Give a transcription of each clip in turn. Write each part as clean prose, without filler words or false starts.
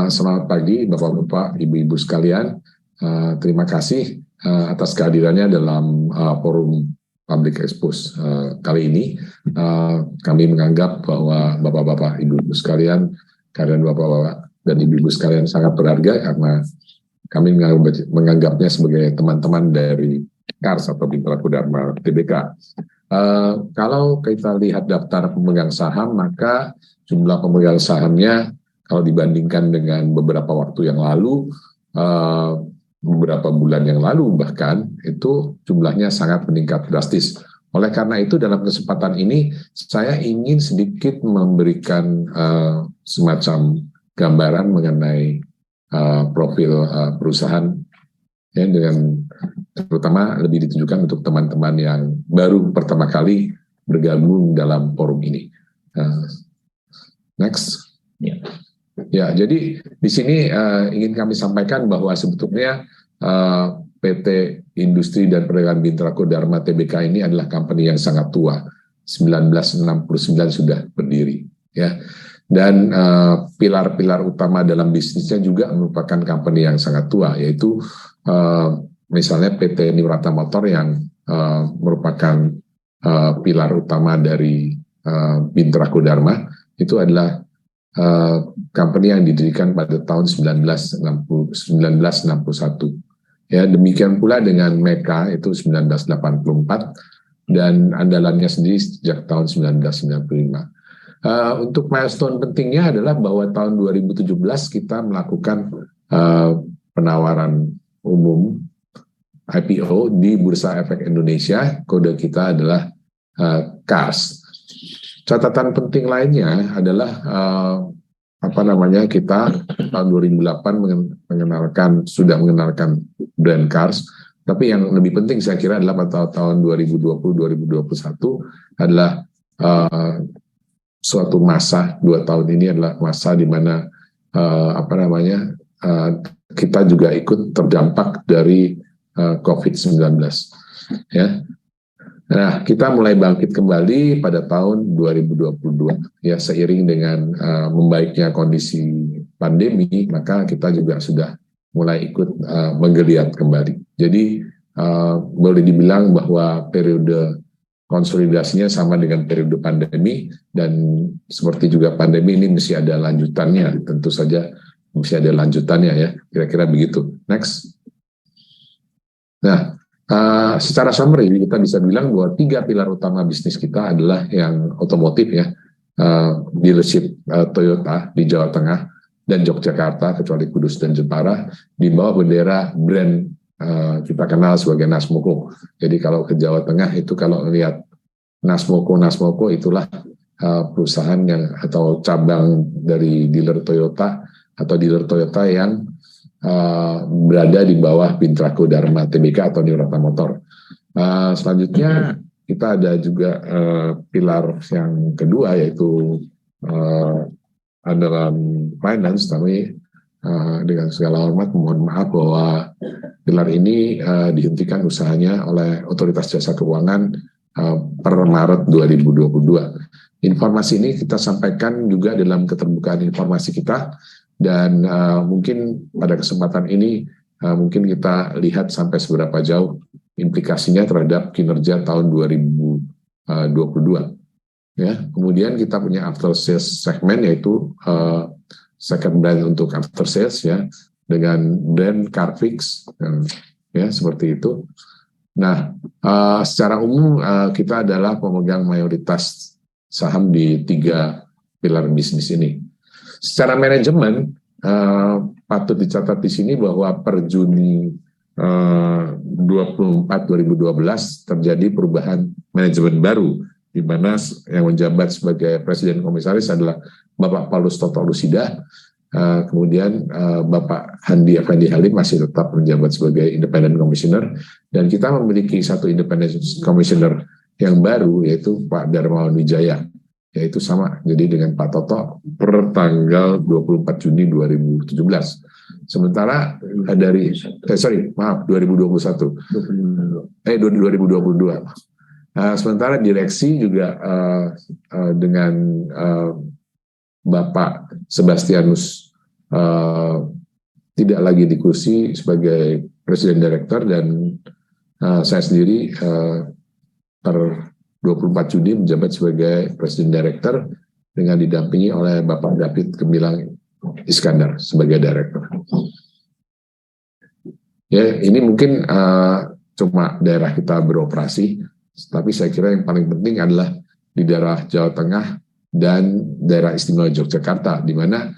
Selamat pagi Bapak-Bapak, Ibu-Ibu sekalian. Terima kasih atas kehadirannya dalam forum Public Expose kali ini. Kami menganggap bahwa Bapak-Bapak, Ibu-Ibu sekalian, kehadiran Bapak-Bapak dan Ibu-Ibu sekalian sangat berharga karena kami menganggapnya sebagai teman-teman dari KARS atau Mitra Dharma Tbk. Kalau kita lihat daftar pemegang saham, maka jumlah pemegang sahamnya kalau dibandingkan dengan beberapa waktu yang lalu, beberapa bulan yang lalu bahkan, itu jumlahnya sangat meningkat drastis. Oleh karena itu dalam kesempatan ini saya ingin sedikit memberikan semacam gambaran mengenai profil perusahaan, ya, dengan terutama lebih ditujukan untuk teman-teman yang baru pertama kali bergabung dalam forum ini. Next. Ya, jadi di sini ingin kami sampaikan bahwa sebetulnya PT Industri dan Perdagangan Mitra Dharma Tbk ini adalah company yang sangat tua, 1969 sudah berdiri, ya. Dan pilar-pilar utama dalam bisnisnya juga merupakan company yang sangat tua, yaitu misalnya PT Niwrata Motor yang merupakan pilar utama dari Mitra Dharma, itu adalah company yang didirikan pada tahun 1961. Ya, demikian pula dengan Meka itu 1984 dan andalannya sendiri sejak tahun 1995. Untuk milestone pentingnya adalah bahwa tahun 2017 kita melakukan penawaran umum IPO di Bursa Efek Indonesia. Kode kita adalah KARS. Catatan penting lainnya adalah kita tahun 2008 sudah mengenalkan brand KARS, tapi yang lebih penting saya kira adalah pada tahun 2020-2021 adalah suatu masa, 2 tahun ini adalah masa di mana kita juga ikut terdampak dari COVID-19, ya. Nah, kita mulai bangkit kembali pada tahun 2022, ya, seiring dengan membaiknya kondisi pandemi, maka kita juga sudah mulai ikut menggeliat kembali. Jadi boleh dibilang bahwa periode konsolidasinya sama dengan periode pandemi, dan seperti juga pandemi ini mesti ada lanjutannya, tentu saja mesti ada lanjutannya, ya, kira-kira begitu. Next. Nah, secara summary kita bisa bilang bahwa 3 pilar utama bisnis kita adalah yang otomotif, ya, dealership Toyota di Jawa Tengah dan Yogyakarta kecuali Kudus dan Jepara di bawah bendera brand kita kenal sebagai Nasmoko. Jadi kalau ke Jawa Tengah itu kalau lihat Nasmoko itulah perusahaan yang atau cabang dari dealer Toyota atau dealer Toyota yang berada di bawah Mitra Dharma Tbk atau Niwrata Motor. Selanjutnya kita ada juga pilar yang kedua, yaitu andalan finance. Tapi dengan segala hormat mohon maaf bahwa pilar ini dihentikan usahanya oleh Otoritas Jasa Keuangan per Maret 2022. Informasi ini kita sampaikan juga dalam keterbukaan informasi kita. Dan mungkin pada kesempatan ini mungkin kita lihat sampai seberapa jauh implikasinya terhadap kinerja tahun 2022. Ya, kemudian kita punya after sales segment, yaitu second brand untuk after sales, ya, dengan brand Carfix, ya, seperti itu. Nah, secara umum kita adalah pemegang mayoritas saham di 3 pilar bisnis ini. Secara manajemen patut dicatat di sini bahwa per Juni 24 2012 terjadi perubahan manajemen baru, di mana yang menjabat sebagai Presiden Komisaris adalah Bapak Paulus Toto Lusida, kemudian Bapak Handi Effendi Halim masih tetap menjabat sebagai Independent Commissioner, dan kita memiliki satu Independent Commissioner yang baru, yaitu Pak Darmawan Wijaya, yaitu sama, jadi dengan Pak Toto per tanggal 24 Juni 2017. Sementara dari 2022. Sementara direksi juga dengan Bapak Sebastianus tidak lagi di kursi sebagai presiden direktur, dan saya sendiri per 24 Juni menjabat sebagai presiden direktur dengan didampingi oleh Bapak David Gemilang Iskandar sebagai direktur. Ya, ini mungkin cuma daerah kita beroperasi, tapi saya kira yang paling penting adalah di daerah Jawa Tengah dan daerah istimewa Yogyakarta, di mana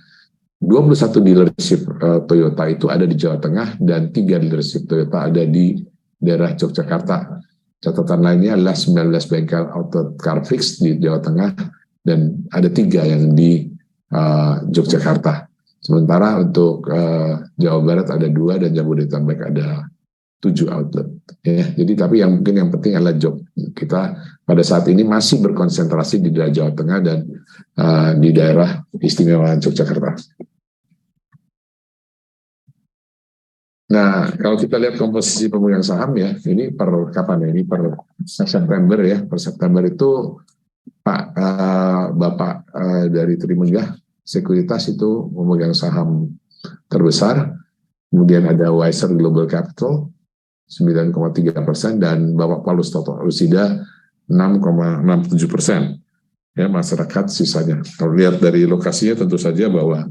21 dealership Toyota itu ada di Jawa Tengah dan 3 dealership Toyota ada di daerah Yogyakarta. Catatan lainnya adalah 19 bengkel auto Carfix di Jawa Tengah dan ada 3 yang di Yogyakarta. Sementara untuk Jawa Barat ada 2 dan Jabodetabek ada 7 outlet. Ya, jadi tapi yang mungkin yang penting adalah job kita pada saat ini masih berkonsentrasi di daerah Jawa Tengah dan di daerah istimewa Yogyakarta. Nah, kalau kita lihat komposisi pemegang saham ya, ini per kapan ya? Ini per September ya. Per September itu Bapak dari Trimegah Sekuritas itu memegang saham terbesar. Kemudian ada Wiser Global Capital 9,3% dan Bapak Paulus Toto Lusida 6,67%. Ya, masyarakat sisanya. Kalau lihat dari lokasinya tentu saja bahwa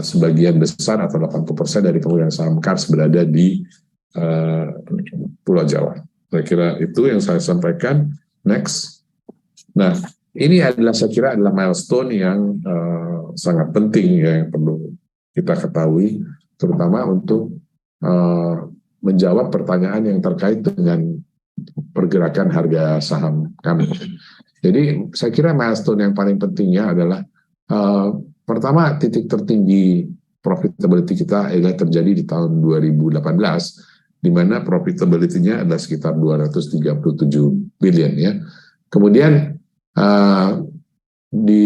sebagian besar atau 80% dari pemegang saham Kars berada di Pulau Jawa. Saya kira itu yang saya sampaikan. Next. Nah, ini adalah saya kira adalah milestone yang sangat penting ya, yang perlu kita ketahui, terutama untuk menjawab pertanyaan yang terkait dengan pergerakan harga saham kami. Jadi saya kira milestone yang paling pentingnya adalah pertama, titik tertinggi profitability kita adalah terjadi di tahun 2018, di mana profitability-nya adalah sekitar 237 billion ya. Kemudian di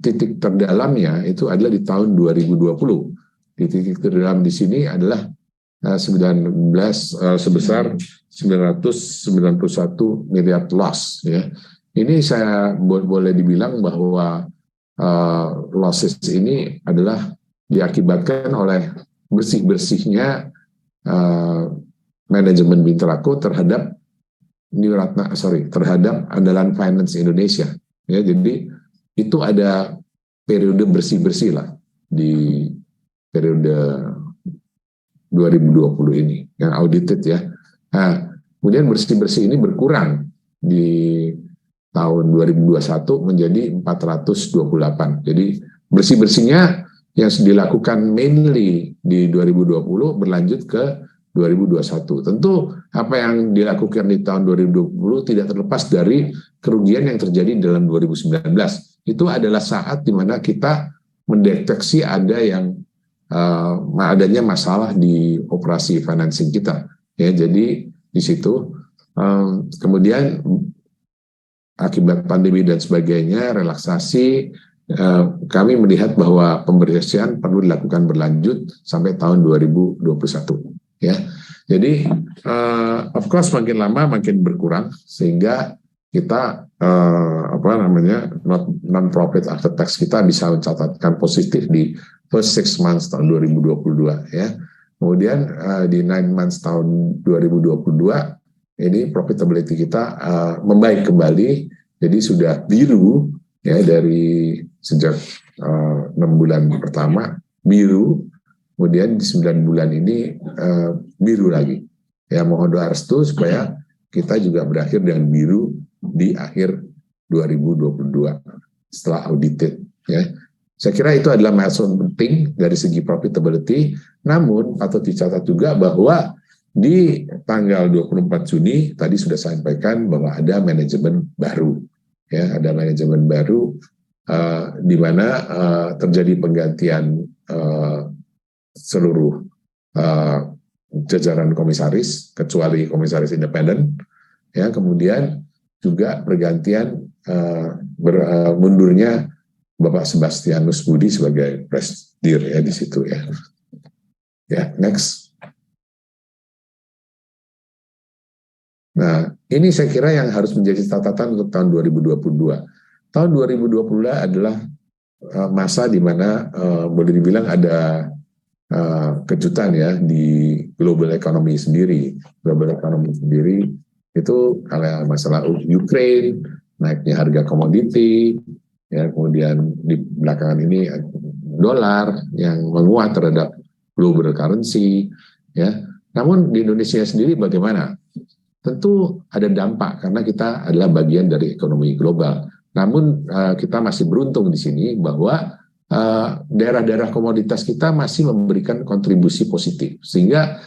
titik terdalamnya itu adalah di tahun 2020. Di titik terdalam di sini adalah sebesar 991 miliar loss ya. Ini saya boleh dibilang bahwa losses ini adalah diakibatkan oleh bersih-bersihnya manajemen Bintrako terhadap terhadap Andalan Finance Indonesia. Ya, jadi itu ada periode bersih-bersih lah di periode 2020 ini yang audited ya. Nah, kemudian bersih-bersih ini berkurang di tahun 2021 menjadi 428. Jadi bersih-bersihnya yang dilakukan mainly di 2020 berlanjut ke 2021. Tentu apa yang dilakukan di tahun 2020 tidak terlepas dari kerugian yang terjadi dalam 2019. Itu adalah saat di mana kita mendeteksi adanya masalah di operasi financing kita. Ya, jadi di situ kemudian akibat pandemi dan sebagainya, relaksasi, kami melihat bahwa pembersihan perlu dilakukan berlanjut sampai tahun 2021. Ya, jadi of course makin lama makin berkurang sehingga kita non profit after tax kita bisa mencatatkan positif di first 6 months tahun 2022 ya. Kemudian di 9 months tahun 2022 ini profitability kita membaik kembali, jadi sudah biru ya dari sejak 6 bulan pertama biru, kemudian di 9 bulan ini biru lagi. Ya, mohon doa restu supaya kita juga berakhir dengan biru di akhir 2022 setelah audited. Ya, saya kira itu adalah milestone penting dari segi profitability. Namun patut dicatat juga bahwa di tanggal 24 Juni tadi sudah saya sampaikan bahwa ada manajemen baru, ya, ada manajemen baru di mana terjadi penggantian seluruh jajaran komisaris kecuali komisaris independen, ya, kemudian juga pergantian mundurnya Bapak Sebastianus Budi sebagai presidir ya di situ ya. Ya, next. Nah, ini saya kira yang harus menjadi catatan untuk tahun 2022. Tahun 2022 adalah masa di mana boleh dibilang ada kejutan ya di global economy sendiri. Global economy sendiri itu kalau masalah Ukraine, naiknya harga komoditi, ya kemudian di belakangan ini dolar yang menguat terhadap global currency, ya. Namun di Indonesia sendiri bagaimana? Tentu ada dampak karena kita adalah bagian dari ekonomi global. Namun kita masih beruntung di sini bahwa daerah-daerah komoditas kita masih memberikan kontribusi positif, sehingga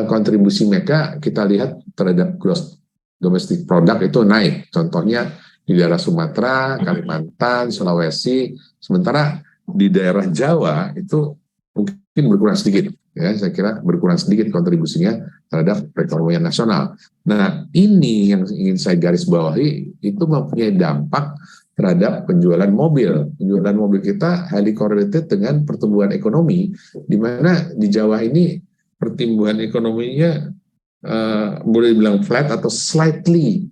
kontribusi mereka kita lihat terhadap gross domestic product itu naik. Contohnya di daerah Sumatera, Kalimantan, Sulawesi, sementara di daerah Jawa itu mungkin berkurang sedikit. Ya, saya kira berkurang sedikit kontribusinya terhadap perekonomian nasional. Nah, ini yang ingin saya garis bawahi, itu mempunyai dampak terhadap penjualan mobil. Penjualan mobil kita highly correlated dengan pertumbuhan ekonomi, di mana di Jawa ini pertumbuhan ekonominya boleh dibilang flat atau slightly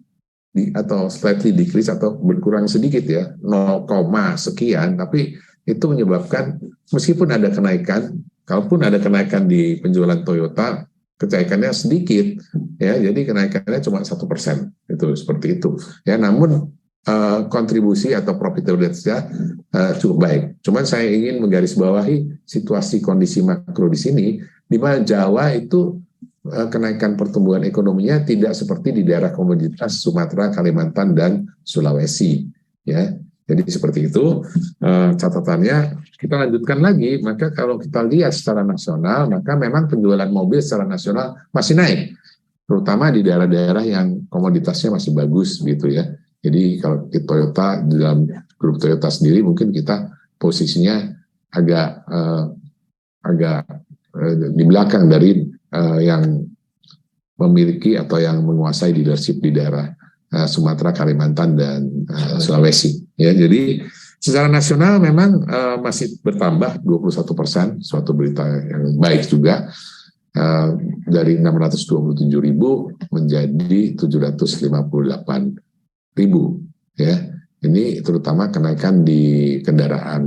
decrease atau berkurang sedikit ya, 0, sekian, tapi itu menyebabkan meskipun ada kenaikan, kalaupun ada kenaikan di penjualan Toyota, kenaikannya sedikit, ya, jadi kenaikannya cuma 1%, itu seperti itu. Ya, namun kontribusi atau profitabilitasnya cukup baik. Cuman saya ingin menggarisbawahi situasi kondisi makro di sini, di mana Jawa itu kenaikan pertumbuhan ekonominya tidak seperti di daerah komoditas Sumatera, Kalimantan, dan Sulawesi. Ya, jadi seperti itu catatannya. Kita lanjutkan lagi, maka kalau kita lihat secara nasional, maka memang penjualan mobil secara nasional masih naik, terutama di daerah-daerah yang komoditasnya masih bagus gitu ya. Jadi kalau di Toyota, di dalam grup Toyota sendiri mungkin kita posisinya agak di belakang dari yang memiliki atau yang menguasai leadership di daerah Sumatera, Kalimantan, dan Sulawesi. Ya, jadi secara nasional memang masih bertambah 21%, suatu berita yang baik juga, dari 627.000 menjadi 758.000. Ya, ini terutama kenaikan di kendaraan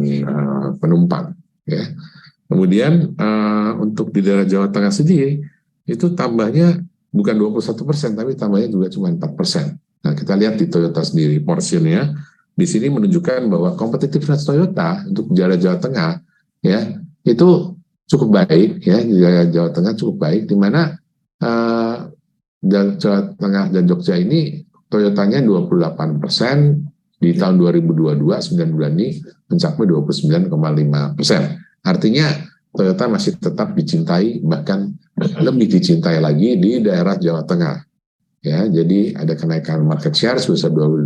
penumpang. Ya, kemudian untuk di daerah Jawa Tengah sendiri itu tambahnya bukan 21%, tapi tambahnya juga cuma 4%. Nah, kita lihat di Toyota sendiri porsinya di sini menunjukkan bahwa kompetitivitas Toyota untuk daerah Jawa Tengah ya itu cukup baik ya, di daerah Jawa Tengah cukup baik, di mana Jawa Tengah dan Jogja ini Toyotanya 28%, di tahun 2022 9 bulan ini mencapai 29,5%. Artinya Toyota masih tetap dicintai, bahkan lebih dicintai lagi di daerah Jawa Tengah. Ya, jadi ada kenaikan market share sebesar 20%,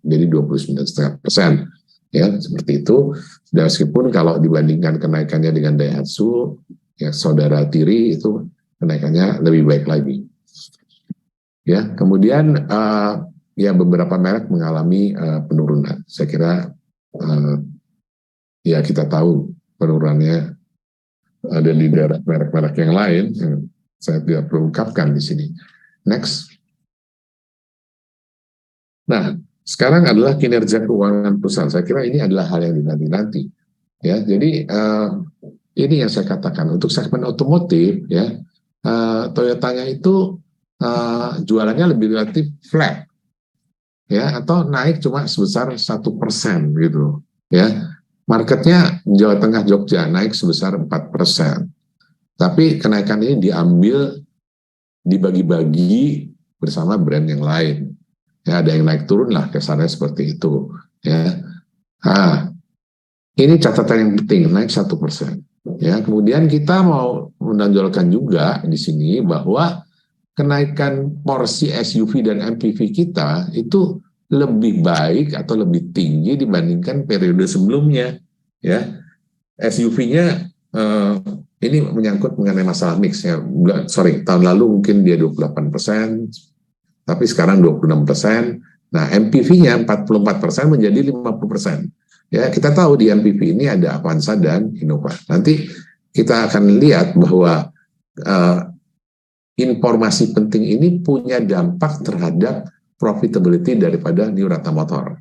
jadi 29,5%. Ya, seperti itu. Dan meskipun kalau dibandingkan kenaikannya dengan Daihatsu, ya saudara tiri itu kenaikannya lebih baik lagi. Ya, kemudian ya beberapa merek mengalami penurunan. Saya kira ya kita tahu penurunannya ada di daerah merek-merek yang lain. Saya tidak perlu ungkapkan di sini. Next. Nah, sekarang adalah kinerja keuangan perusahaan. Saya kira ini adalah hal yang dinanti-nanti. Ya, jadi ini yang saya katakan untuk segmen otomotif ya, Toyotanya itu jualannya lebih relatif flat, ya, atau naik cuma sebesar 1% gitu, ya. Marketnya Jawa Tengah Jogja naik sebesar 4%, tapi kenaikan ini diambil dibagi-bagi bersama brand yang lain, ya, ada yang naik turun lah kesannya seperti itu, ya. Nah, ini catatan yang penting, naik 1%, ya. Kemudian kita mau menonjolkan juga di sini bahwa kenaikan porsi SUV dan MPV kita itu lebih baik atau lebih tinggi dibandingkan periode sebelumnya. Ya, SUV-nya ini menyangkut mengenai masalah mix ya. Tahun lalu mungkin dia 28%, tapi sekarang 26%. Nah, MPV-nya 44% menjadi 50%. Ya, kita tahu di MPV ini ada Avanza dan Innova. Nanti kita akan lihat bahwa informasi penting ini punya dampak terhadap profitability daripada New Rata Motor.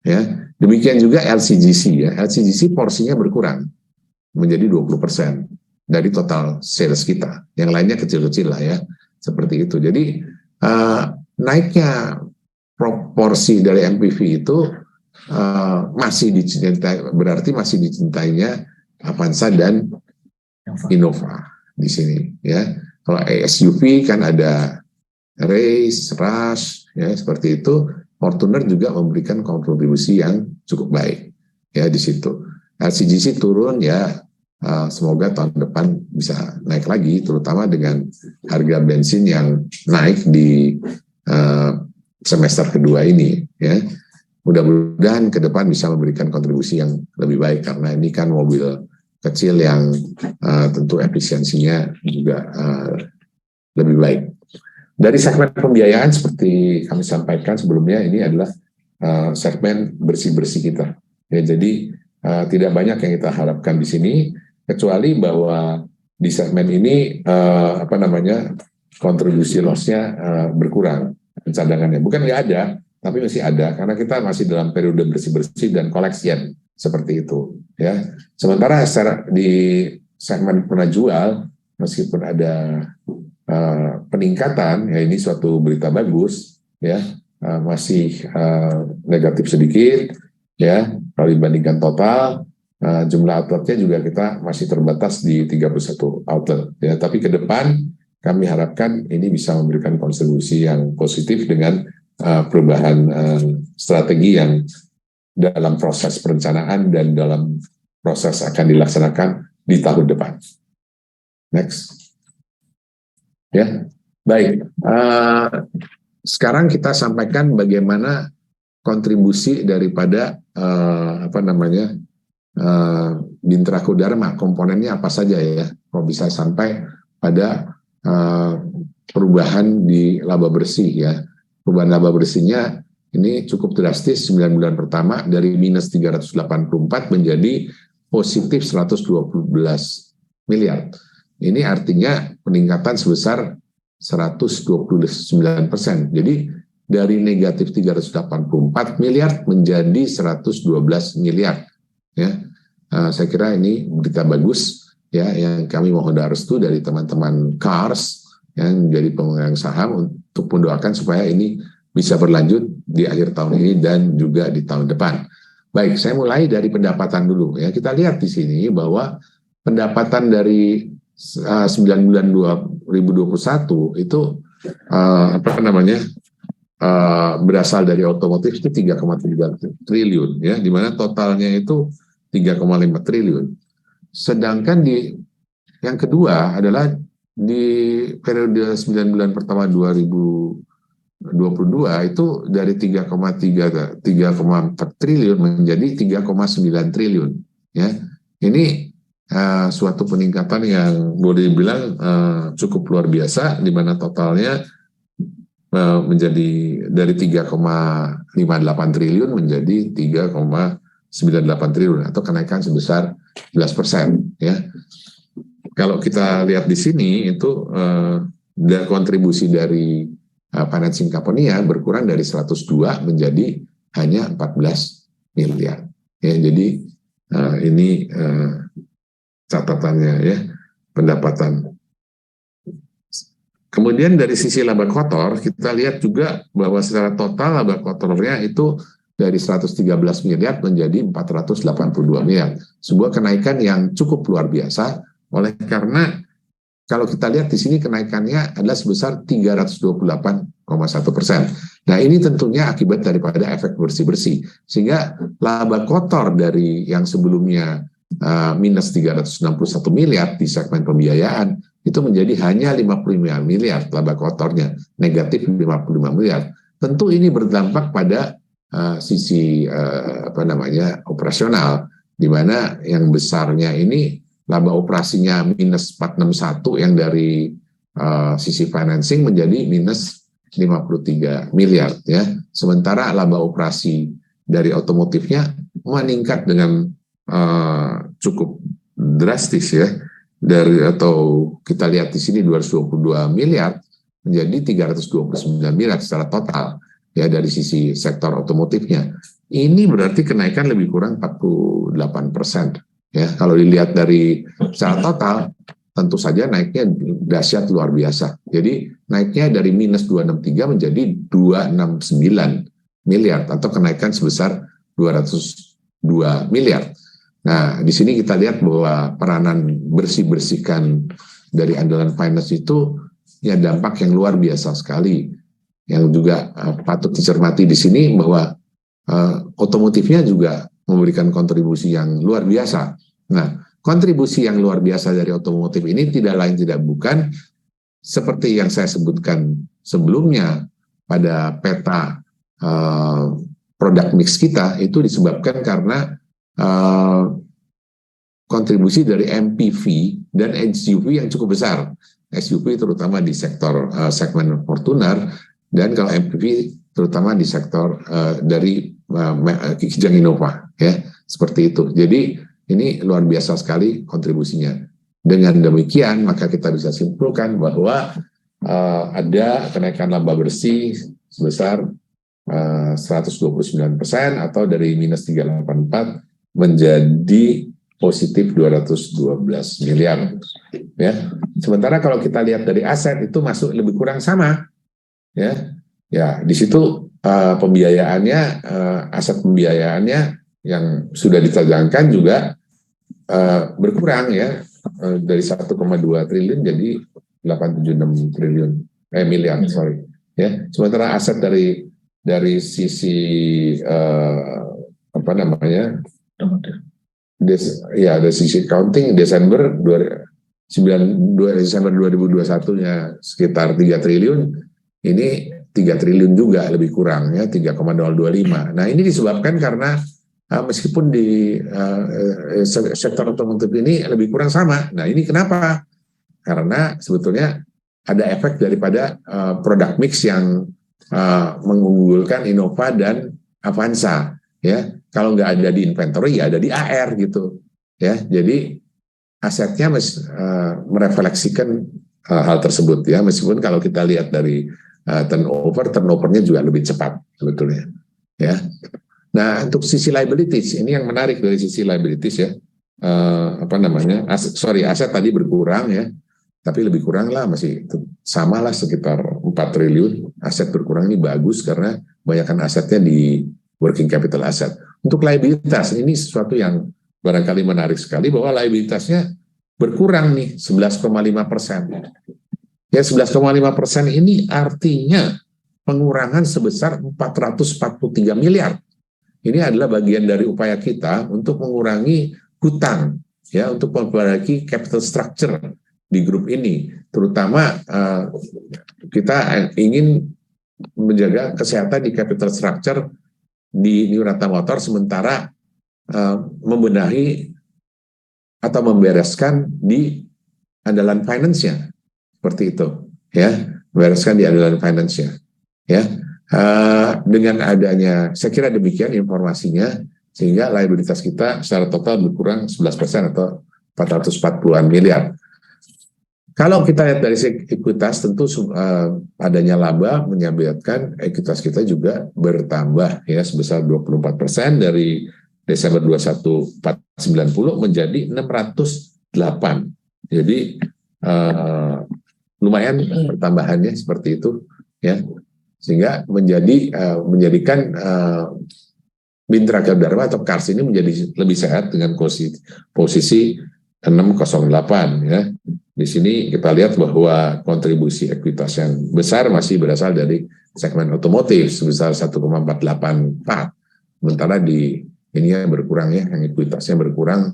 Ya, Demikian juga LCGC ya. LCGC porsinya berkurang menjadi 20% dari total sales kita. Yang lainnya kecil-kecil lah ya. Seperti itu. Jadi naiknya proporsi dari MPV itu masih dicintai, berarti masih dicintainya Avanza dan Innova di sini ya. Kalau SUV kan ada Race, Rush ya seperti itu. Fortuner juga memberikan kontribusi yang cukup baik ya di situ. LCGC turun ya, semoga tahun depan bisa naik lagi, terutama dengan harga bensin yang naik di semester kedua ini ya. Mudah-mudahan ke depan bisa memberikan kontribusi yang lebih baik, karena ini kan mobil kecil yang tentu efisiensinya juga lebih baik. Dari segmen pembiayaan seperti kami sampaikan sebelumnya, ini adalah segmen bersih-bersih kita. Ya, jadi tidak banyak yang kita harapkan di sini, kecuali bahwa di segmen ini kontribusi loss-nya berkurang, cadangannya. Bukan nggak ada, tapi masih ada, karena kita masih dalam periode bersih-bersih dan collection seperti itu. Ya, sementara di segmen penajual, meskipun ada peningkatan, ya ini suatu berita bagus, ya masih negatif sedikit, ya kalau dibandingkan total. Jumlah outletnya juga kita masih terbatas di 31 outlet, ya. Tapi ke depan kami harapkan ini bisa memberikan kontribusi yang positif dengan perubahan strategi yang dalam proses perencanaan dan dalam proses akan dilaksanakan di tahun depan. Next. Ya, baik. Sekarang kita sampaikan bagaimana kontribusi daripada Bintrako Dharma, komponennya apa saja ya, kalau bisa sampai pada perubahan di laba bersih ya. Perubahan laba bersihnya ini cukup drastis, 9 bulan pertama dari minus 384 menjadi positif 112 miliar. Ini artinya peningkatan sebesar 129%. Jadi dari negatif 384 miliar menjadi 112 miliar. Ya, saya kira ini berita bagus ya, yang kami mohon restu dari teman-teman Cars yang menjadi pemegang saham untuk mendoakan supaya ini bisa berlanjut di akhir tahun ini dan juga di tahun depan. Baik, saya mulai dari pendapatan dulu ya. Kita lihat di sini bahwa pendapatan dari 9 bulan 2021 itu berasal dari otomotif itu 3,3 triliun ya, di mana totalnya itu 3,5 triliun. Sedangkan di yang kedua adalah di periode 9 bulan pertama 2022 itu dari 3,4 triliun menjadi 3,9 triliun ya. Ini suatu peningkatan yang boleh dibilang cukup luar biasa, di mana totalnya menjadi dari 3,58 triliun menjadi 3,98 triliun atau kenaikan sebesar 11% ya. Kalau kita lihat di sini itu kontribusi dari financing company ya berkurang dari 102 menjadi hanya 14 miliar ya. Jadi ini catatannya ya, pendapatan. Kemudian dari sisi laba kotor, kita lihat juga bahwa secara total laba kotornya itu dari 113 miliar menjadi 482 miliar. Sebuah kenaikan yang cukup luar biasa, oleh karena kalau kita lihat di sini kenaikannya adalah sebesar 328,1%. Nah ini tentunya akibat daripada efek bersih-bersih, sehingga laba kotor dari yang sebelumnya minus 361 miliar di segmen pembiayaan itu menjadi hanya 55 miliar laba kotornya, negatif 55 miliar. Tentu ini berdampak pada sisi operasional, di mana yang besarnya ini laba operasinya minus 461 yang dari sisi financing menjadi minus 53 miliar ya. Sementara laba operasi dari otomotifnya meningkat dengan cukup drastis ya, dari atau kita lihat di sini 222 miliar menjadi 329 miliar secara total ya dari sisi sektor otomotifnya. Ini berarti kenaikan lebih kurang 48%. Ya, kalau dilihat dari secara total, tentu saja naiknya dahsyat luar biasa. Jadi naiknya dari minus 263 menjadi 269 miliar atau kenaikan sebesar 202 miliar. Nah, di sini kita lihat bahwa peranan bersih-bersihkan dari andalan finance itu ya dampak yang luar biasa sekali. Yang juga patut dicermati di sini bahwa otomotifnya juga memberikan kontribusi yang luar biasa. Nah, kontribusi yang luar biasa dari otomotif ini tidak lain tidak bukan seperti yang saya sebutkan sebelumnya pada peta produk mix kita itu disebabkan karena kontribusi dari MPV dan SUV yang cukup besar. SUV terutama di sektor segmen Fortuner, dan kalau MPV terutama di sektor dari Kijang Innova, ya seperti itu. Jadi ini luar biasa sekali kontribusinya. Dengan demikian maka kita bisa simpulkan bahwa ada kenaikan laba bersih sebesar 129% atau dari minus 384 menjadi positif 212 miliar. Ya. Sementara kalau kita lihat dari aset itu masuk lebih kurang sama. Ya, ya di situ pembiayaannya, aset pembiayaannya yang sudah ditajangkan juga berkurang ya, dari 1,2 triliun jadi 876 triliun miliar, sorry. Ya, sementara aset dari sisi apa namanya? Dari sisi accounting Desember 2021-nya sekitar 3 triliun, ini 3 triliun juga lebih kurang ya, 3,025. Nah, ini disebabkan karena meskipun di sektor otomotif ini lebih kurang sama. Nah, ini kenapa? Karena sebetulnya ada efek daripada produk mix yang mengunggulkan Innova dan Avanza, ya. Kalau nggak ada di inventory ya ada di AR gitu, ya. Jadi asetnya merefleksikan hal tersebut ya. Meskipun kalau kita lihat dari turnovernya juga lebih cepat sebetulnya, ya. Nah, untuk sisi liabilities ini yang menarik dari sisi liabilities ya. Aset tadi berkurang ya, tapi lebih kurang lah, masih sama lah sekitar 4 triliun. Aset berkurang ini bagus karena banyakkan asetnya di working capital asset. Untuk liabilitas ini sesuatu yang barangkali menarik sekali bahwa liabilitasnya berkurang nih 11,5%. Ya 11,5% ini artinya pengurangan sebesar 443 miliar. Ini adalah bagian dari upaya kita untuk mengurangi hutang, ya, untuk memperbaiki capital structure di grup ini. Terutama kita ingin menjaga kesehatan di capital structure di New Rata Motor, sementara membenahi atau membereskan di andalan finance-nya, seperti itu, ya, membereskan di andalan finance-nya, ya. Dengan adanya, saya kira demikian informasinya, sehingga liabilitas kita secara total berkurang 11% atau 440-an miliar. Kalau kita lihat dari ekuitas, tentu adanya laba menyebabkan ekuitas kita juga bertambah ya sebesar 24% dari Desember 21 490 menjadi 608. Jadi lumayan pertambahannya seperti itu ya, sehingga menjadikan Mitra Dharma atau KARS ini menjadi lebih sehat dengan posisi 608 ya. Di sini kita lihat bahwa kontribusi ekuitas yang besar masih berasal dari segmen otomotif sebesar 1,484. Sementara di ini berkurang ya, yang ekuitasnya berkurang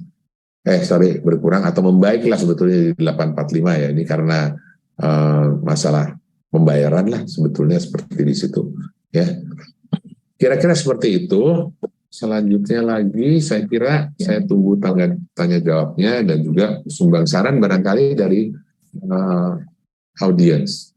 atau membaiklah sebetulnya di 845 ya. Ini karena masalah pembayaran lah sebetulnya seperti di situ ya. Kira-kira seperti itu. Selanjutnya lagi saya kira saya tunggu tanya jawabnya dan juga sumbang saran barangkali dari audiens.